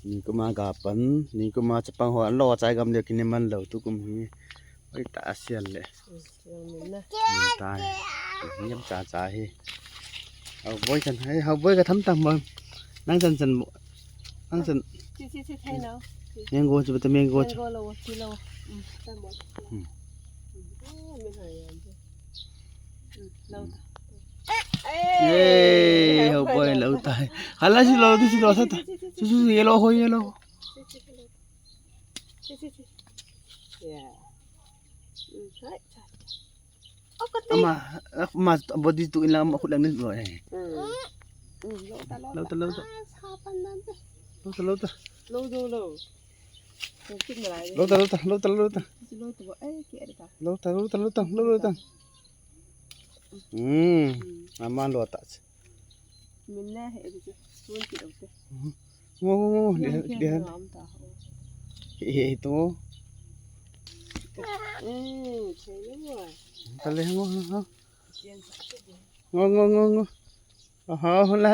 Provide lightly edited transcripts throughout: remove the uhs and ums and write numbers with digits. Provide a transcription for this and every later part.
ni ko ma kapan ni ko ma chapang ho lo chai gam le kin man lo tu kum hi oi ta asian le min tai nyam cha cha hiเอาไว้กันให้เอาไว้ก็ทำตามมันนั่งสันนั่งสันที่ไทยเนาะเมียงโกจะเป็นเมียงโกจะโลกิโลตามหมดไม่หายอันเราเอ้เอาไว้เราตายฮัลโหลสิเราที่สิเราสัตว์สุๆเยลโลโหเยลโลมาบอดี้ตัวอินลามขุดแรงนิดหน่อยเราตะเราขึ้นมาเลยเราตะอามาโลตัสมินแน่เห็นดิส่วนที่เราเตะโง่เดี๋ยวเฮ้ยตัวใช่เลยว่ะตะเลยโง่อ๋อไล่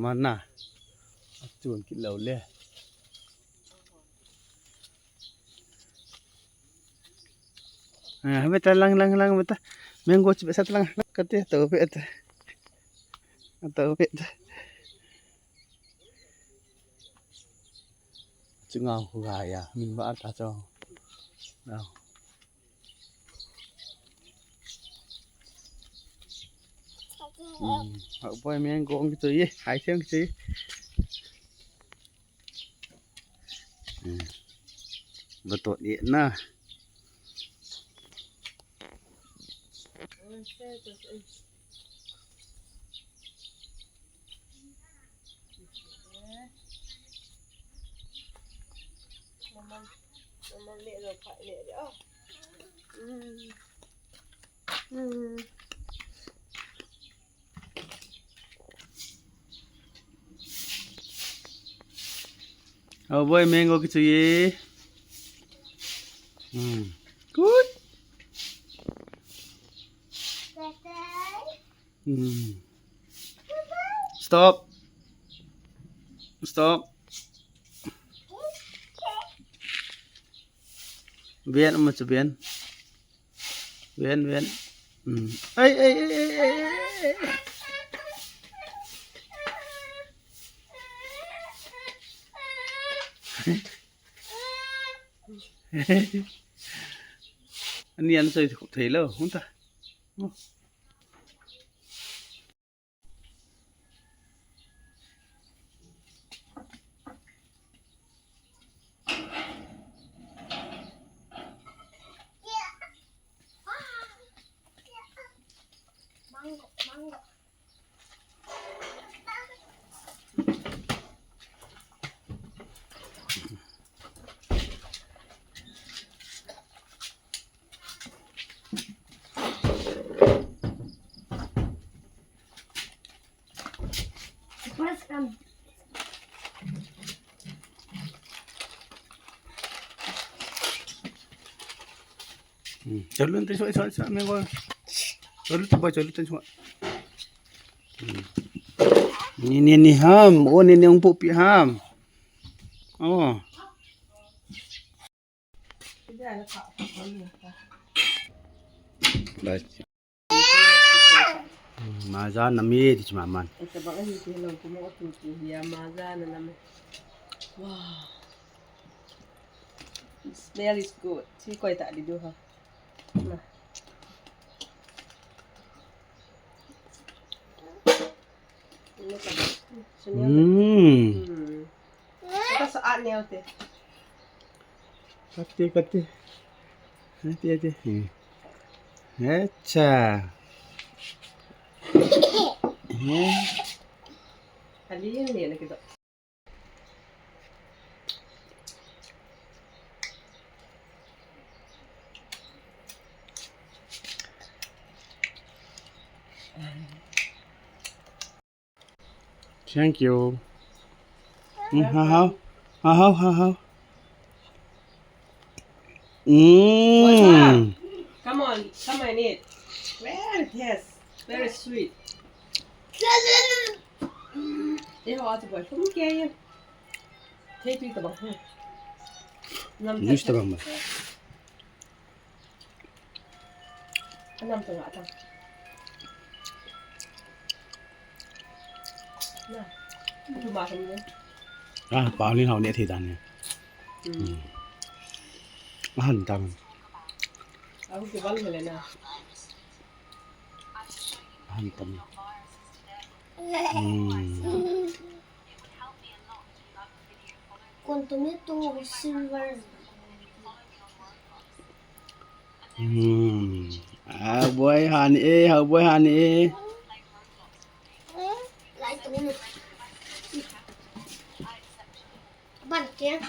มาน่ะจวนกินเหล้าเลยbetul lang betul menggo cepet satu lang kate tau pet chungau hugaya min ba ta cho nào hậu boy menggo cái gì hai xem cái gì betul dia nah Mama lệ rồi phải lệ nữa. boy mango cái gì? Good. Stop. Viên mà chú viên. Ê. Anh đi ăn rồi thì không thấy đâu, không ta. Mango. Let's come. Chalo nanti soal menggo. Chalo semua. Ni ham. Oh ni empuk pi ham. Oh. Baik. Maza nami di cumaman. Sebab ini kalau kamu tu ya maza nama. Wow. The smell is good. Si kau tak di doha. Nah. Ini kan. Kita saatnya tu. Kati. Nanti aja. Acha. Kali ini nak kita. Thank you. How? Come on, come and eat. Very taste, very sweet. Det har alltså varit som grejer. Take lite bort nu. Just det, mamma. Nam tengah atas. Nah, itu macam ni. ปลานี่เฮาเนี่ยที่ตานเนี่ยอาหารตาม Aku kebal Helena. อาหารตาม Quanto metto silver บวยหานี่เฮาบวยหานี่ lại tụi nó bắn kia